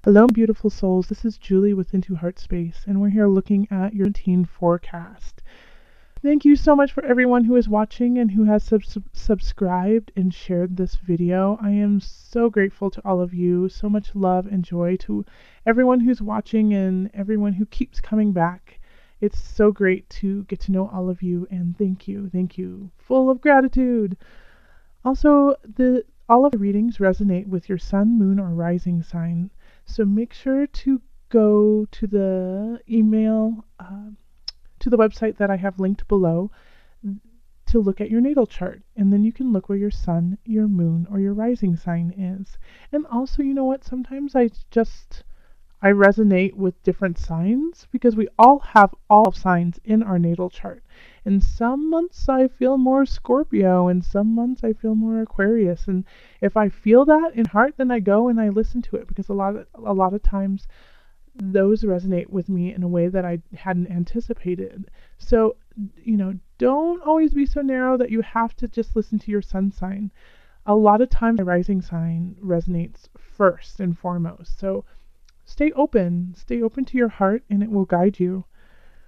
Hello, beautiful souls. This is Julie with Into Heart Space, and we're here looking at your teen forecast. Thank you so much for everyone who is watching and who has subscribed and shared this video. I am so grateful to all of you. So much love and joy to everyone who's watching and everyone who keeps coming back. It's so great to get to know all of you, and thank you. Thank you. Full of gratitude. Also, all of the readings resonate with your sun, moon, or rising sign. So make sure to go to the email, to the website that I have linked below to look at your natal chart. And then you can look where your sun, your moon, or your rising sign is. And also, you know what? Sometimes I resonate with different signs because we all have all signs in our natal chart. And some months I feel more Scorpio and some months I feel more Aquarius. And if I feel that in heart, then I go and I listen to it because a lot of times those resonate with me in a way that I hadn't anticipated. So, don't always be so narrow that you have to just listen to your sun sign. A lot of times my rising sign resonates first and foremost. So stay open to your heart, and it will guide you.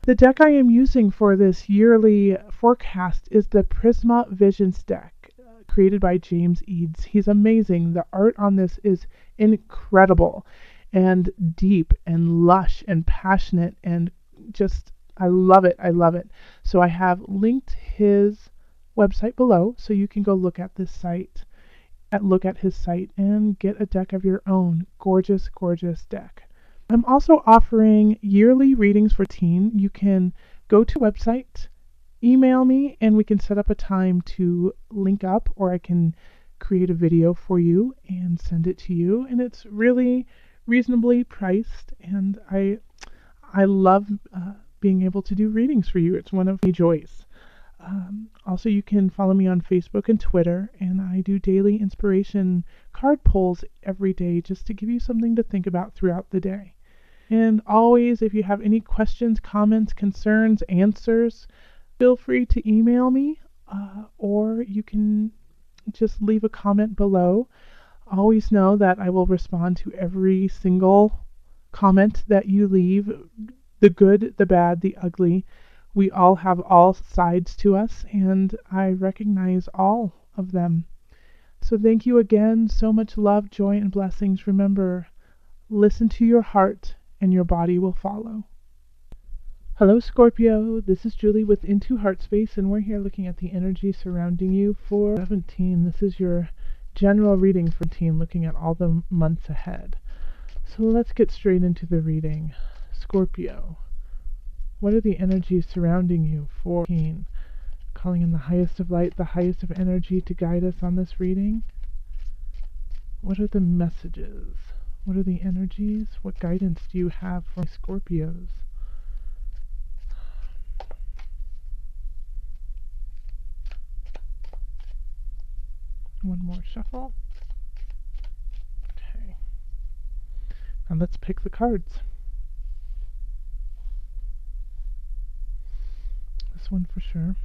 The deck I am using for this yearly forecast is the Prisma Visions deck, created by James Eads. He's amazing. The art on this is incredible and deep and lush and passionate and just, I love it. I love it. So I have linked his website below so you can go look at his site and get a deck of your own. Gorgeous, gorgeous deck. I'm also offering yearly readings for teen. You can go to the website, email me, and we can set up a time to link up, or I can create a video for you and send it to you. And it's really reasonably priced, and I love being able to do readings for you. It's one of my joys. Also, you can follow me on Facebook and Twitter, and I do daily inspiration card pulls every day just to give you something to think about throughout the day. And always, if you have any questions, comments, concerns, answers, feel free to email me, or you can just leave a comment below. Always know that I will respond to every single comment that you leave, the good, the bad, the ugly. We all have all sides to us, and I recognize all of them. So thank you again. So much love, joy, and blessings. Remember, listen to your heart, and your body will follow. Hello, Scorpio. This is Julie with Into Heart Space, and we're here looking at the energy surrounding you for 17. This is your general reading for teen, looking at all the months ahead. So let's get straight into the reading. Scorpio. What are the energies surrounding you for teen? Calling in the highest of light, the highest of energy to guide us on this reading. What are the messages? What are the energies? What guidance do you have for Scorpios? One more shuffle. Okay. Now let's pick the cards. This one for sure.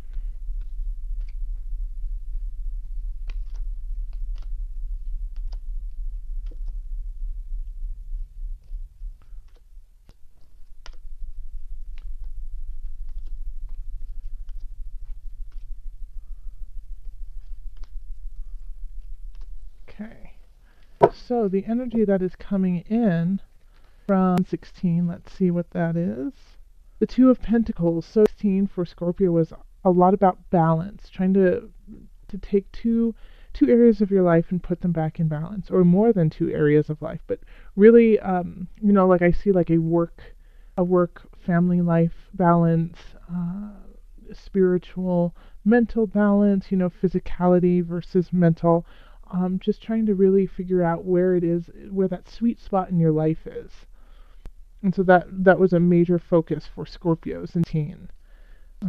Okay. So the energy that is coming in from 16, let's see what that is. The Two of Pentacles. So 16 for Scorpio was a lot about balance, trying to take two areas of your life and put them back in balance, or more than two areas of life, but really, like I see like a work family life balance, spiritual, mental balance, physicality versus mental. Just trying to really figure out where that sweet spot in your life is. And so that was a major focus for Scorpios and teen.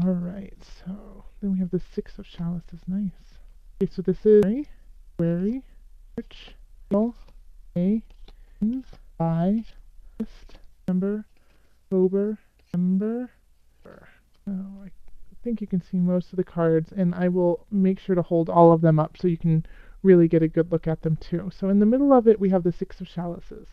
All right, so then we have the Six of Chalices. Nice. Okay, so this is February, March, April, May, June, July, August, September, October, November. Oh, I think you can see most of the cards, and I will make sure to hold all of them up so you can really get a good look at them too. So in the middle of it, we have the Six of Chalices.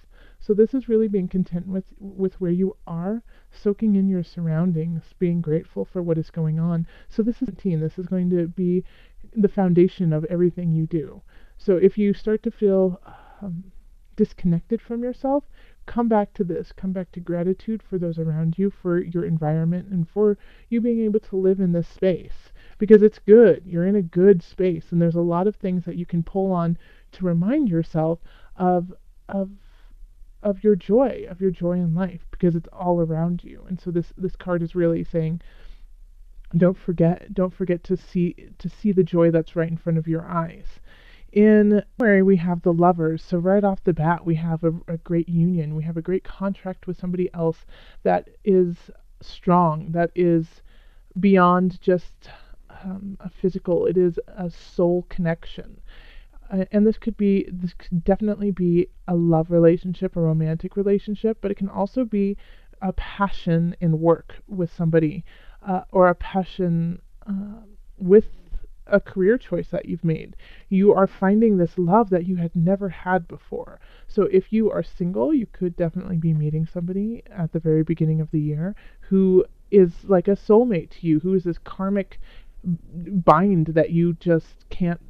So this is really being content with where you are, soaking in your surroundings, being grateful for what is going on. So this is 17. This is going to be the foundation of everything you do. So if you start to feel um, disconnected from yourself, come back to this. Come back to gratitude for those around you, for your environment, and for you being able to live in this space. Because it's good. You're in a good space, and there's a lot of things that you can pull on to remind yourself of of of your joy in life, because it's all around you. And so this card is really saying, don't forget to see the joy that's right in front of your eyes. In January, we have the Lovers. So right off the bat, we have a great union. We have a great contract with somebody else that is strong, that is beyond just a physical. It is a soul connection. And this could definitely be a love relationship, a romantic relationship, but it can also be a passion in work with somebody, or a passion with a career choice that you've made. You are finding this love that you had never had before. So if you are single, you could definitely be meeting somebody at the very beginning of the year who is like a soulmate to you, who is this karmic bind that you just can't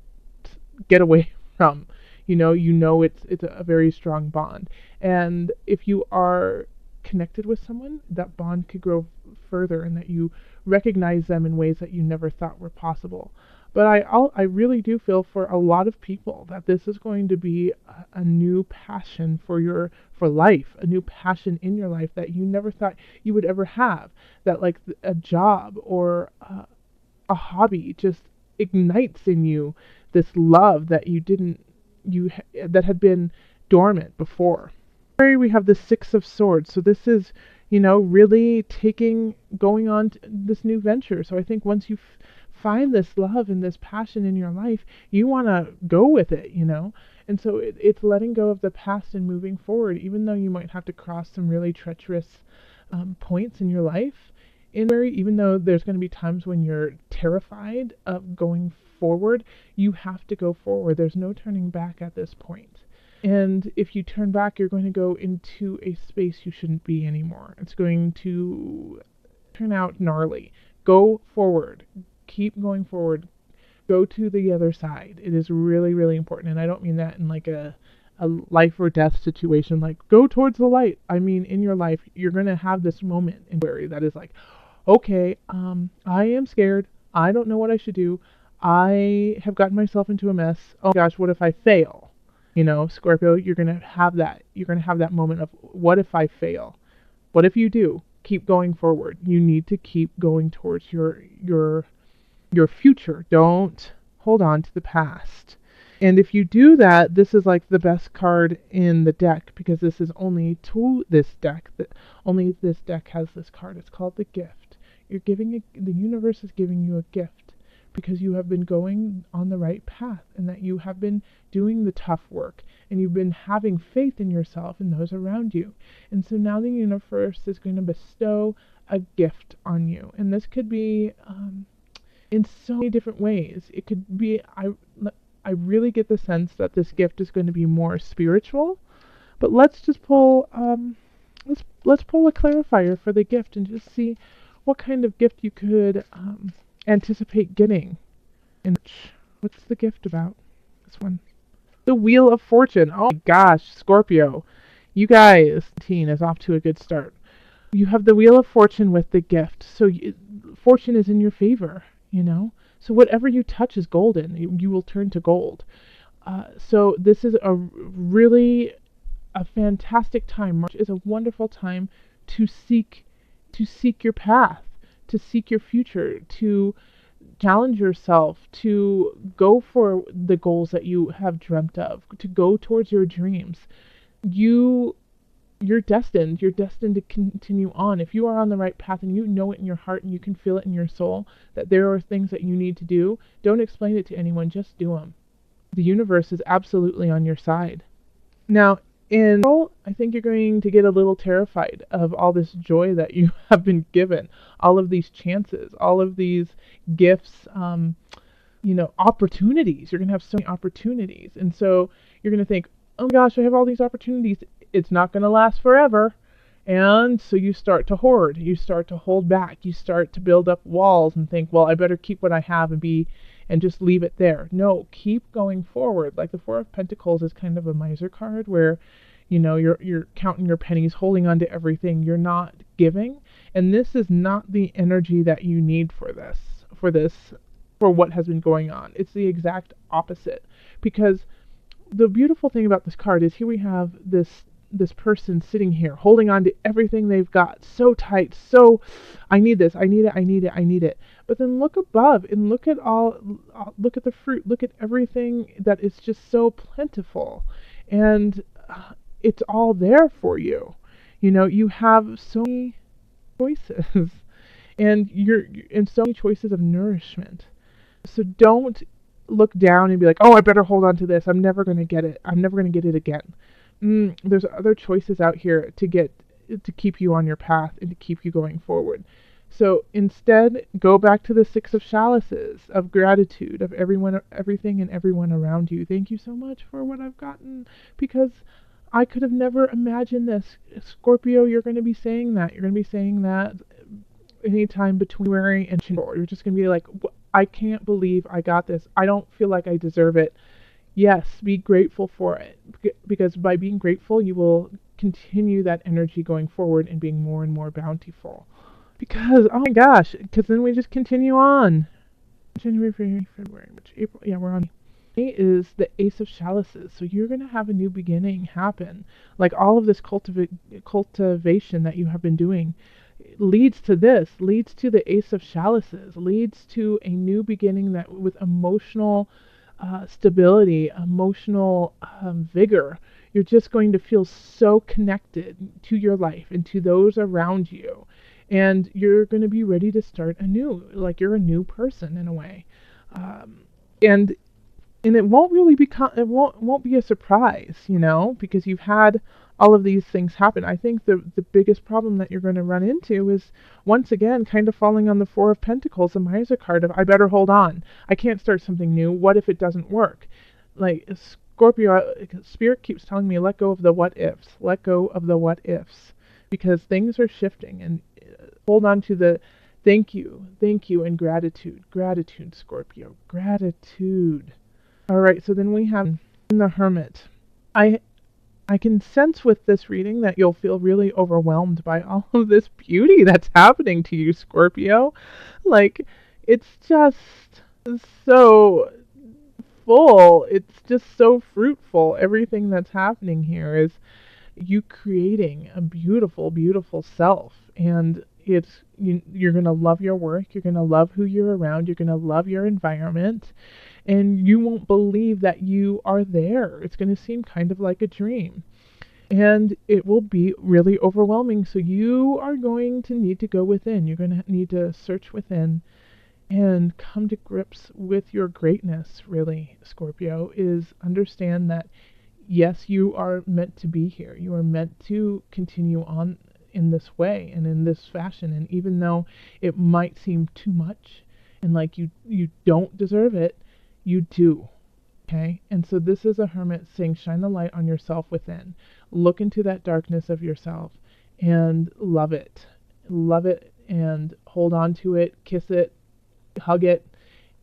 get away from. It's a very strong bond. And if you are connected with someone, that bond could grow further, and that you recognize them in ways that you never thought were possible. But I really do feel for a lot of people that this is going to be a new passion for life, a new passion in your life that you never thought you would ever have. That like a job or a hobby just ignites in you this love that that had been dormant before. Here we have the Six of Swords. So this is, really going on this new venture. So I think once you find this love and this passion in your life, you want to go with it. And so it's letting go of the past and moving forward, even though you might have to cross some really treacherous points in your life. Even though there's going to be times when you're terrified of going forward, you have to go forward. There's no turning back at this point. And if you turn back, you're going to go into a space you shouldn't be anymore. It's going to turn out gnarly. Go forward. Keep going forward. Go to the other side. It is really, really important. And I don't mean that in like a life or death situation, like go towards the light. I mean, in your life, you're going to have this moment in where that is like, okay, I am scared. I don't know what I should do. I have gotten myself into a mess. Oh gosh, what if I fail? Scorpio, you're going to have that. You're going to have that moment of, what if I fail? What if you do? Keep going forward. You need to keep going towards your future. Don't hold on to the past. And if you do that, this is like the best card in the deck, because this is only to this deck. Only this deck has this card. It's called the Gift. The universe is giving you a gift because you have been going on the right path, and that you have been doing the tough work, and you've been having faith in yourself and those around you. And so now the universe is going to bestow a gift on you. And this could be in so many different ways. It could be, I really get the sense that this gift is going to be more spiritual. But let's just pull let's pull a clarifier for the gift and just see what kind of gift you could anticipate getting. And what's the gift about? This one. The Wheel of Fortune. Oh my gosh, Scorpio. You guys, teen is off to a good start. You have the Wheel of Fortune with the gift. So fortune is in your favor, So whatever you touch is golden. You will turn to gold. So this is a fantastic time. March is a wonderful time to seek your path, to seek your future, to challenge yourself, to go for the goals that you have dreamt of, to go towards your dreams. You're destined to continue on. If you are on the right path and you know it in your heart and you can feel it in your soul that there are things that you need to do, don't explain it to anyone, just do them. The universe is absolutely on your side. Now, in general, I think you're going to get a little terrified of all this joy that you have been given, all of these chances, all of these gifts, opportunities. You're going to have so many opportunities. And so you're going to think, oh my gosh, I have all these opportunities. it's not going to last forever. And so you start to hoard, you start to hold back, you start to build up walls and think, well, I better keep what I have and just leave it there. No, keep going forward. Like the Four of Pentacles is kind of a miser card where, you're counting your pennies, holding on to everything. You're not giving. And this is not the energy that you need for what has been going on. It's the exact opposite. Because the beautiful thing about this card is here we have this person sitting here holding on to everything they've got so tight, so I need this, I need it, I need it, I need it. But then look above and look at look at the fruit, look at everything that is just so plentiful, and it's all there for you. You have so many choices, and you're in so many choices of nourishment. So don't look down and be like, oh, I better hold on to this. I'm never going to get it. I'm never going to get it again. There's other choices out here to keep you on your path and to keep you going forward. So instead, go back to the Six of Chalices, of gratitude, of everything and everyone around you. Thank you so much for what I've gotten, because I could have never imagined this. Scorpio, you're going to be saying that. You're going to be saying that anytime between January and April. You're just going to be like, I can't believe I got this. I don't feel like I deserve it. Yes, be grateful for it, because by being grateful, you will continue that energy going forward and being more and more bountiful. Because, oh my gosh, because then we just continue on. January, February, March, April, yeah, we're on. May is the Ace of Chalices, so you're going to have a new beginning happen. Like all of this cultivation that you have been doing leads to the Ace of Chalices, leads to a new beginning that with emotional stability, emotional vigor. You're just going to feel so connected to your life and to those around you. And you're going to be ready to start anew, like you're a new person in a way. And it won't really won't be a surprise, because you've had all of these things happen. I think the biggest problem that you're going to run into is, once again, kind of falling on the Four of Pentacles, the Miser card of, I better hold on. I can't start something new. What if it doesn't work? Like Scorpio, Spirit keeps telling me, let go of the what ifs. Let go of the what ifs. Because things are shifting, and hold on to the thank you, and gratitude. Gratitude, Scorpio. Gratitude. All right, so then we have the Hermit. I can sense with this reading that you'll feel really overwhelmed by all of this beauty that's happening to you, Scorpio. Like, it's just so full. It's just so fruitful. Everything that's happening here is you creating a beautiful, beautiful self. And you're going to love your work. You're going to love who you're around. You're going to love your environment. And you won't believe that you are there. It's going to seem kind of like a dream. And it will be really overwhelming. So you are going to need to go within. You're going to need to search within and come to grips with your greatness, really, Scorpio, is understand that, yes, you are meant to be here. You are meant to continue on in this way and in this fashion. And even though it might seem too much and like you don't deserve it, you do. Okay? And so this is a hermit saying, shine the light on yourself within. Look into that darkness of yourself and love it. Love it and hold on to it, kiss it, hug it,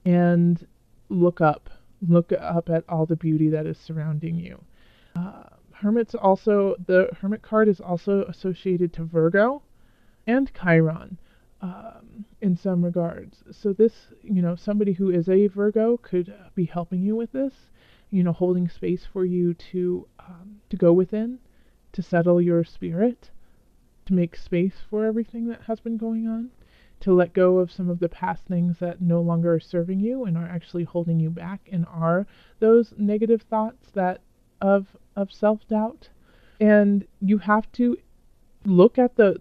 and look up. Look up at all the beauty that is surrounding you. The Hermit card is also associated to Virgo and Chiron. In some regards. So this, somebody who is a Virgo could be helping you with this, holding space for you to go within, to settle your spirit, to make space for everything that has been going on, to let go of some of the past things that no longer are serving you and are actually holding you back and are those negative thoughts that of self-doubt. And you have to look at the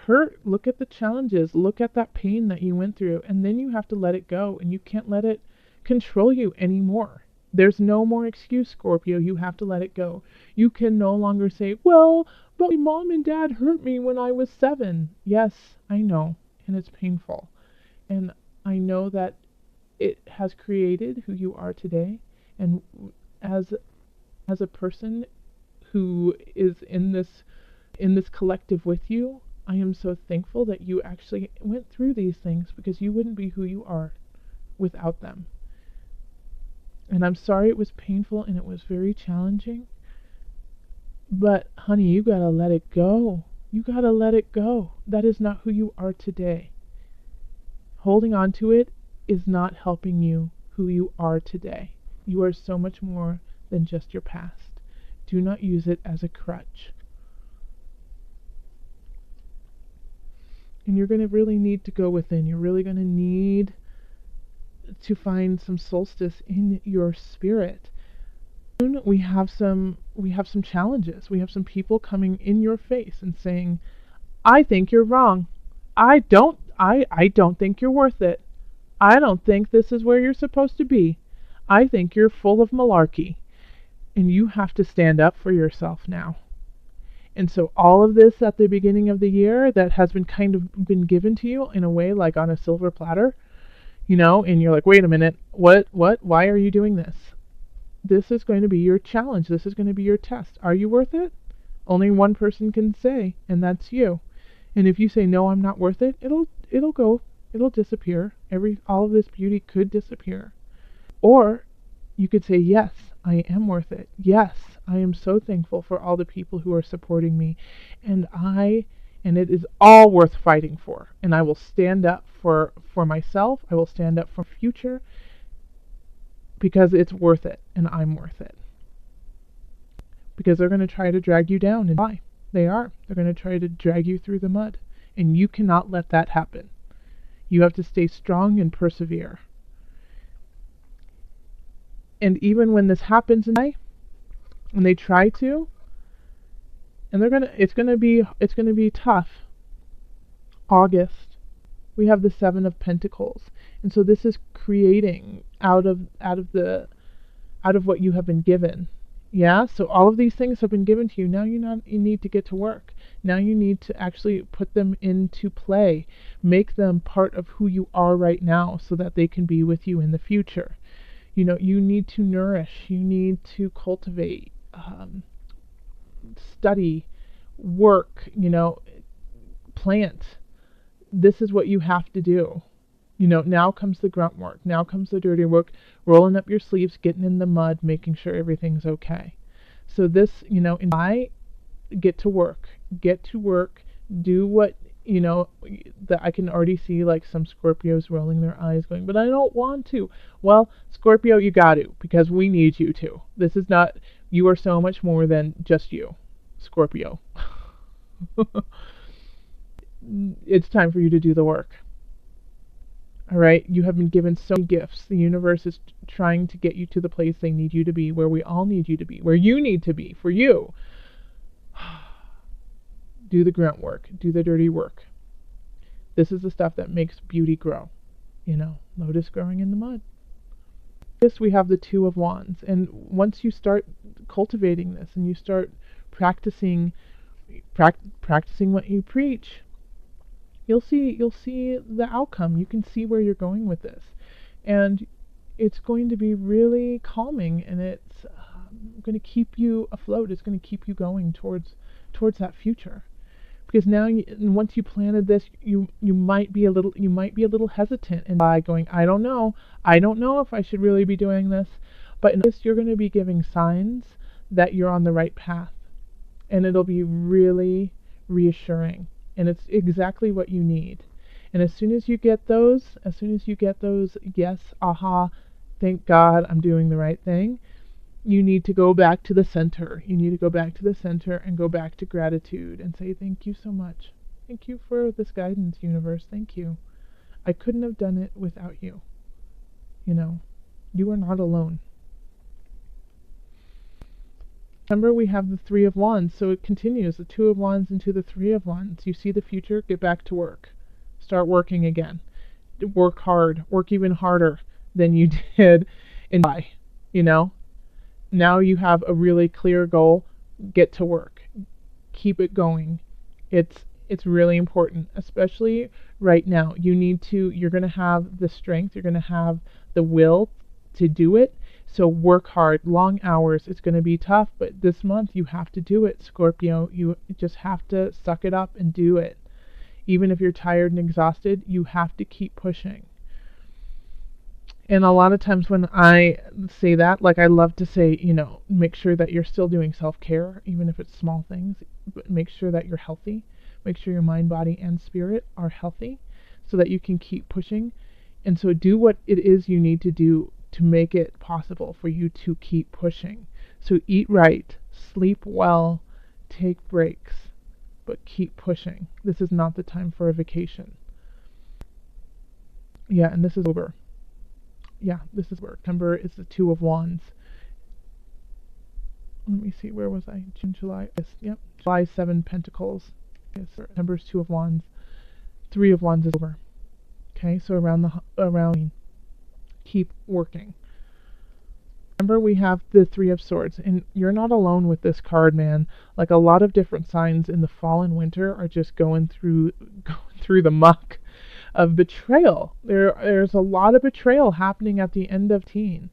hurt, look at the challenges, look at that pain that you went through, and then you have to let it go, and you can't let it control you anymore. There's no more excuse, Scorpio. You have to let it go. You can no longer say, well, but my mom and dad hurt me when I was 7. Yes, I know, and it's painful. And I know that it has created who you are today, and as a person who is in this collective with you, I am so thankful that you actually went through these things, because you wouldn't be who you are without them. And I'm sorry it was painful and it was very challenging. But honey, you gotta let it go. You gotta let it go. That is not who you are today. Holding on to it is not helping you who you are today. You are so much more than just your past. Do not use it as a crutch. And you're going to really need to go within. You're really going to need to find some solstice in your spirit. Soon we have some challenges. We have some people coming in your face and saying, "I think you're wrong. I don't think you're worth it. I don't think this is where you're supposed to be. I think you're full of malarkey." And you have to stand up for yourself now. And so all of this at the beginning of the year that has been kind of been given to you in a way like on a silver platter, and you're like, wait a minute, what, why are you doing this? This is going to be your challenge. This is going to be your test. Are you worth it? Only one person can say, and that's you. And if you say, no, I'm not worth it, it'll go. It'll disappear. All of this beauty could disappear. Or you could say, yes, I am worth it. Yes, I am so thankful for all the people who are supporting me. And it is all worth fighting for. And I will stand up for myself. I will stand up for future, because it's worth it and I'm worth it. Because they're going to try to drag you down, and why? They are. They're going to try to drag you through the mud. And you cannot let that happen. You have to stay strong and persevere. And even when this happens and they try to, and it's gonna be tough. August, we have the Seven of Pentacles, and so this is creating out of what you have been given. Yeah, so all of these things have been given to you. Now you need to get to work. Now you need to actually put them into play, make them part of who you are right now, so that they can be with you in the future. You need to nourish, you need to cultivate, study, work, plant. This is what you have to do. Now comes the grunt work. Now comes the dirty work, rolling up your sleeves, getting in the mud, making sure everything's okay. So this, get to work, do what, that I can already see like some Scorpios rolling their eyes going, but I don't want to. Well, Scorpio, you got to, because we need you to. This is not, you are so much more than just you, Scorpio. It's time for you to do the work. All right, you have been given so many gifts. The universe is trying to get you to the place they need you to be, where we all need you to be, where you need to be for you. Do the grunt work. Do the dirty work. This is the stuff that makes beauty grow. Lotus growing in the mud. This, we have the Two of Wands. And once you start cultivating this and you start practicing what you preach, you'll see the outcome. You can see where you're going with this. And it's going to be really calming, and it's going to keep you afloat. It's going to keep you going towards that future. Because now, once you planted this, you might be a little hesitant and by going, I don't know if I should really be doing this. But in this, you're going to be giving signs that you're on the right path, and it'll be really reassuring, and it's exactly what you need. And as soon as you get those, yes, aha, thank God I'm doing the right thing, you need to go back to the center. You need to go back to the center and go back to gratitude and say, thank you so much. Thank you for this guidance, universe. Thank you. I couldn't have done it without you. You are not alone. Remember, we have the Three of Wands, so it continues, the Two of Wands into the Three of Wands. You see the future, get back to work. Start working again. Work hard. Work even harder than you did in July, Now you have a really clear goal. Get to work. Keep it going. It's really important, especially right now. You're going to have the strength, you're going to have the will to do it. So work hard, long hours. It's going to be tough, but this month you have to do it, Scorpio. You just have to suck it up and do it. Even if you're tired and exhausted, you have to keep pushing. And a lot of times when I say that, like, I love to say, make sure that you're still doing self-care, even if it's small things. But make sure that you're healthy. Make sure your mind, body, and spirit are healthy so that you can keep pushing. And so do what it is you need to do to make it possible for you to keep pushing. So eat right, sleep well, take breaks, but keep pushing. This is not the time for a vacation. Yeah, and this is over. Yeah, this is where September is the Two of Wands. Let me see, where was I? June, July. Yes, yep. July, 7 Pentacles. Yes, September's Two of Wands. Three of Wands is over. Okay, so around keep working. Remember, we have the Three of Swords, and you're not alone with this card, man. Like, a lot of different signs in the fall and winter are just going through the muck of betrayal. There's a lot of betrayal happening at the end of teen.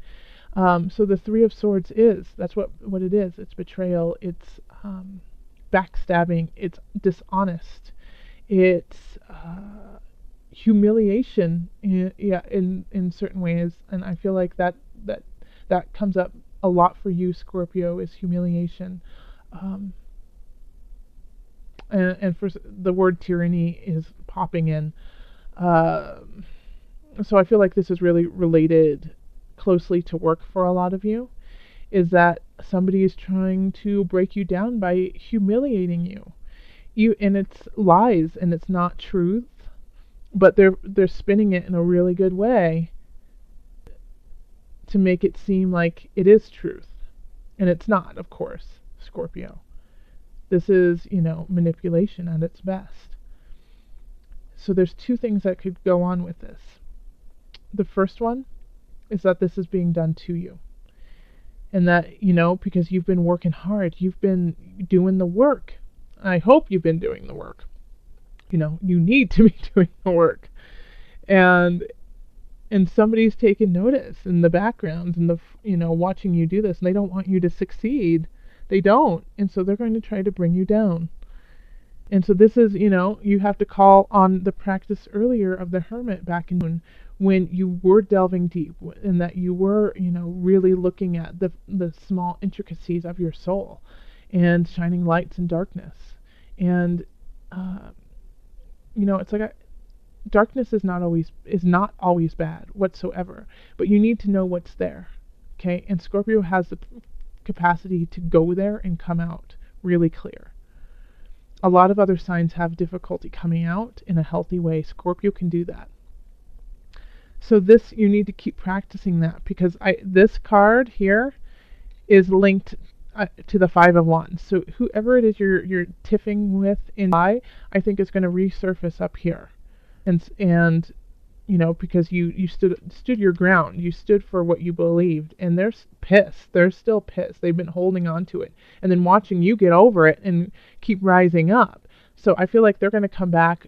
So the Three of Swords that's what it is. It's betrayal. It's backstabbing. It's dishonest. It's humiliation. In certain ways, and I feel like that comes up a lot for you, Scorpio, is humiliation. And for the word tyranny is popping in. So I feel like this is really related closely to work for a lot of you, is that somebody is trying to break you down by humiliating you. And it's lies and it's not truth, but they're spinning it in a really good way to make it seem like it is truth. And it's not, of course, Scorpio. This is, manipulation at its best. So there's two things that could go on with this. The first one is that this is being done to you. And that, because you've been working hard, you've been doing the work. I hope you've been doing the work. You need to be doing the work. And somebody's taking notice in the background and watching you do this, and they don't want you to succeed. They don't. And so they're going to try to bring you down. And so this is, you have to call on the practice earlier of the Hermit back in June, when you were delving deep, and that you were, really looking at the small intricacies of your soul and shining lights in darkness. And, it's like darkness is not always bad whatsoever, but you need to know what's there. Okay. And Scorpio has the capacity to go there and come out really clear. A lot of other signs have difficulty coming out in a healthy way. Scorpio can do that. So you need to keep practicing that, because this card here is linked to the Five of Wands. So whoever it is you're tiffing with in July, I think is going to resurface up here. And because you stood your ground, you stood for what you believed, and they're pissed. They're still pissed. They've been holding on to it, and then watching you get over it and keep rising up. So I feel like they're going to come back,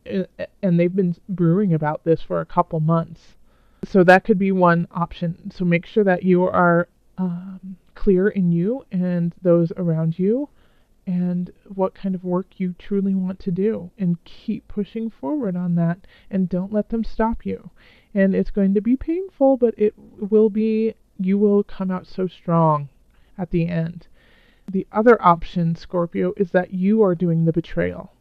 and they've been brewing about this for a couple months. So that could be one option. So make sure that you are clear in you and those around you, and what kind of work you truly want to do, and keep pushing forward on that, and don't let them stop you. And it's going to be painful, but you will come out so strong at the end. The other option, Scorpio, is that you are doing the betrayal,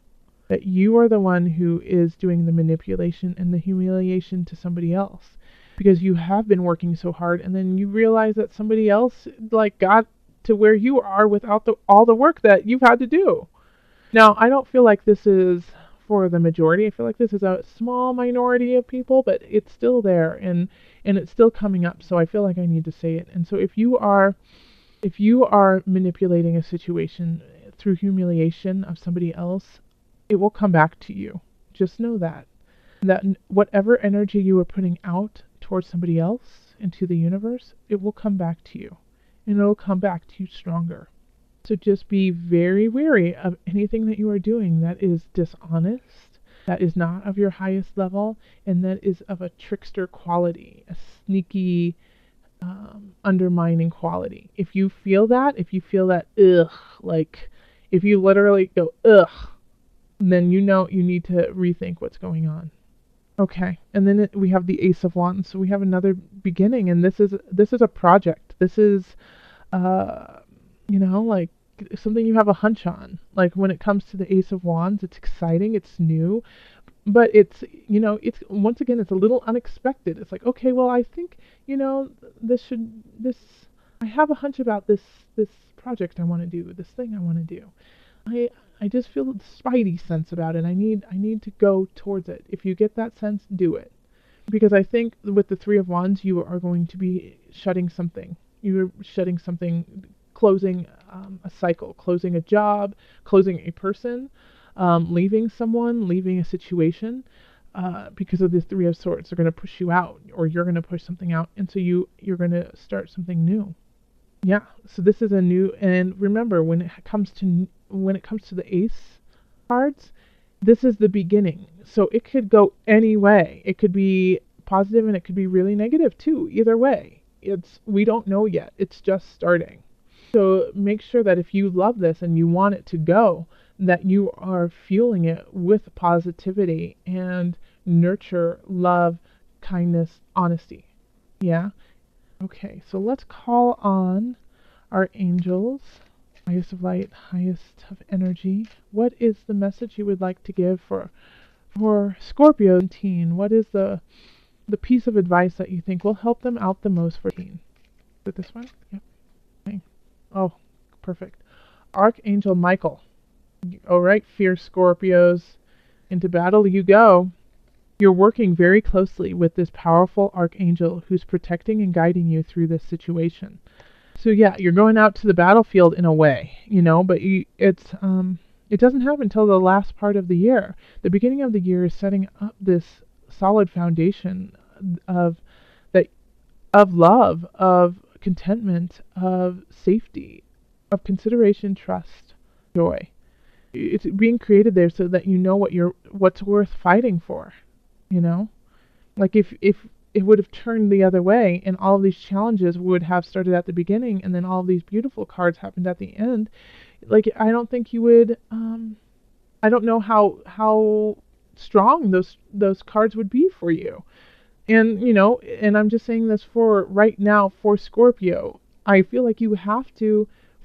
that you are the one who is doing the manipulation and the humiliation to somebody else, because you have been working so hard, and then you realize that somebody else got to where you are without all the work that you've had to do. Now, I don't feel like this is for the majority. I feel like this is a small minority of people, but it's still there, and it's still coming up. So I feel like I need to say it. And so if you are manipulating a situation through humiliation of somebody else, it will come back to you. Just know that whatever energy you are putting out towards somebody else into the universe, it will come back to you. And it'll come back to you stronger. So just be very wary of anything that you are doing that is dishonest, that is not of your highest level, and that is of a trickster quality, a sneaky, undermining quality. If you feel that, ugh, like if you literally go ugh, then you know you need to rethink what's going on. Okay, and then we have the Ace of Wands. So we have another beginning, and this is a project. This is, uh, like something you have a hunch on. Like when it comes to the Ace of Wands, it's exciting, it's new, but it's once again, it's a little unexpected. It's like, okay, well, I think, this. I have a hunch about this project I want to do, this thing I want to do. I I just feel the spidey sense about it. I need to go towards it. If you get that sense, do it. Because I think with the Three of Wands, you are going to be shutting something. You're shutting something, closing a cycle, closing a job, closing a person, leaving someone, leaving a situation. Because of the Three of Swords, they're going to push you out, or you're going to push something out, and so you're going to start something new. Yeah, so this is a new, and remember when it comes to the ace cards, this is the beginning. So it could go any way. It could be positive and it could be really negative too. Either way, we don't know yet. It's just starting. So make sure that if you love this and you want it to go, that you are fueling it with positivity and nurture, love, kindness, honesty. Yeah? Okay, so let's call on our angels, highest of light, highest of energy. What is the message you would like to give for Scorpio teen? What is the piece of advice that you think will help them out the most for teen? Is it this one? Yep. Okay. Oh, perfect. Archangel Michael. All right, fierce Scorpios, into battle you go. You're working very closely with this powerful archangel who's protecting and guiding you through this situation. So yeah, you're going out to the battlefield in a way, but it doesn't happen until the last part of the year. The beginning of the year is setting up this solid foundation of that of love, of contentment, of safety, of consideration, trust, joy. It's being created there so that you know what's worth fighting for, you know? Like if it would have turned the other way and all of these challenges would have started at the beginning and then all of these beautiful cards happened at the end, like I don't think you would I don't know how strong those cards would be for you. And and I'm just saying this for right now for Scorpio. I feel like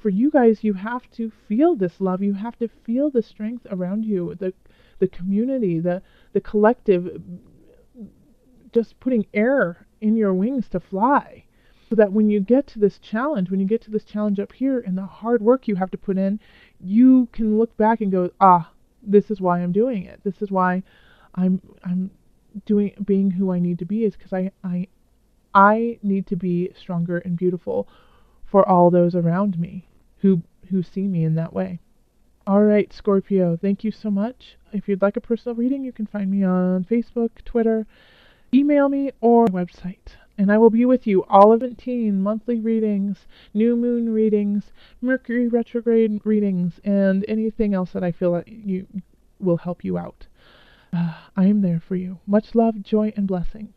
for you guys, you have to feel this love. You have to feel the strength around you, the community, the collective, just putting air in your wings to fly. So that when you get to this challenge, up here and the hard work you have to put in, you can look back and go, this is why I'm doing it. This is why I'm being who I need to be, is because I need to be stronger and beautiful for all those around me who see me in that way. All right, Scorpio, thank you so much. If you'd like a personal reading, you can find me on Facebook, Twitter, email me, or my website. And I will be with you all of 17 monthly readings, new moon readings, Mercury retrograde readings, and anything else that I feel that you will help you out. I am there for you. Much love, joy, and blessings.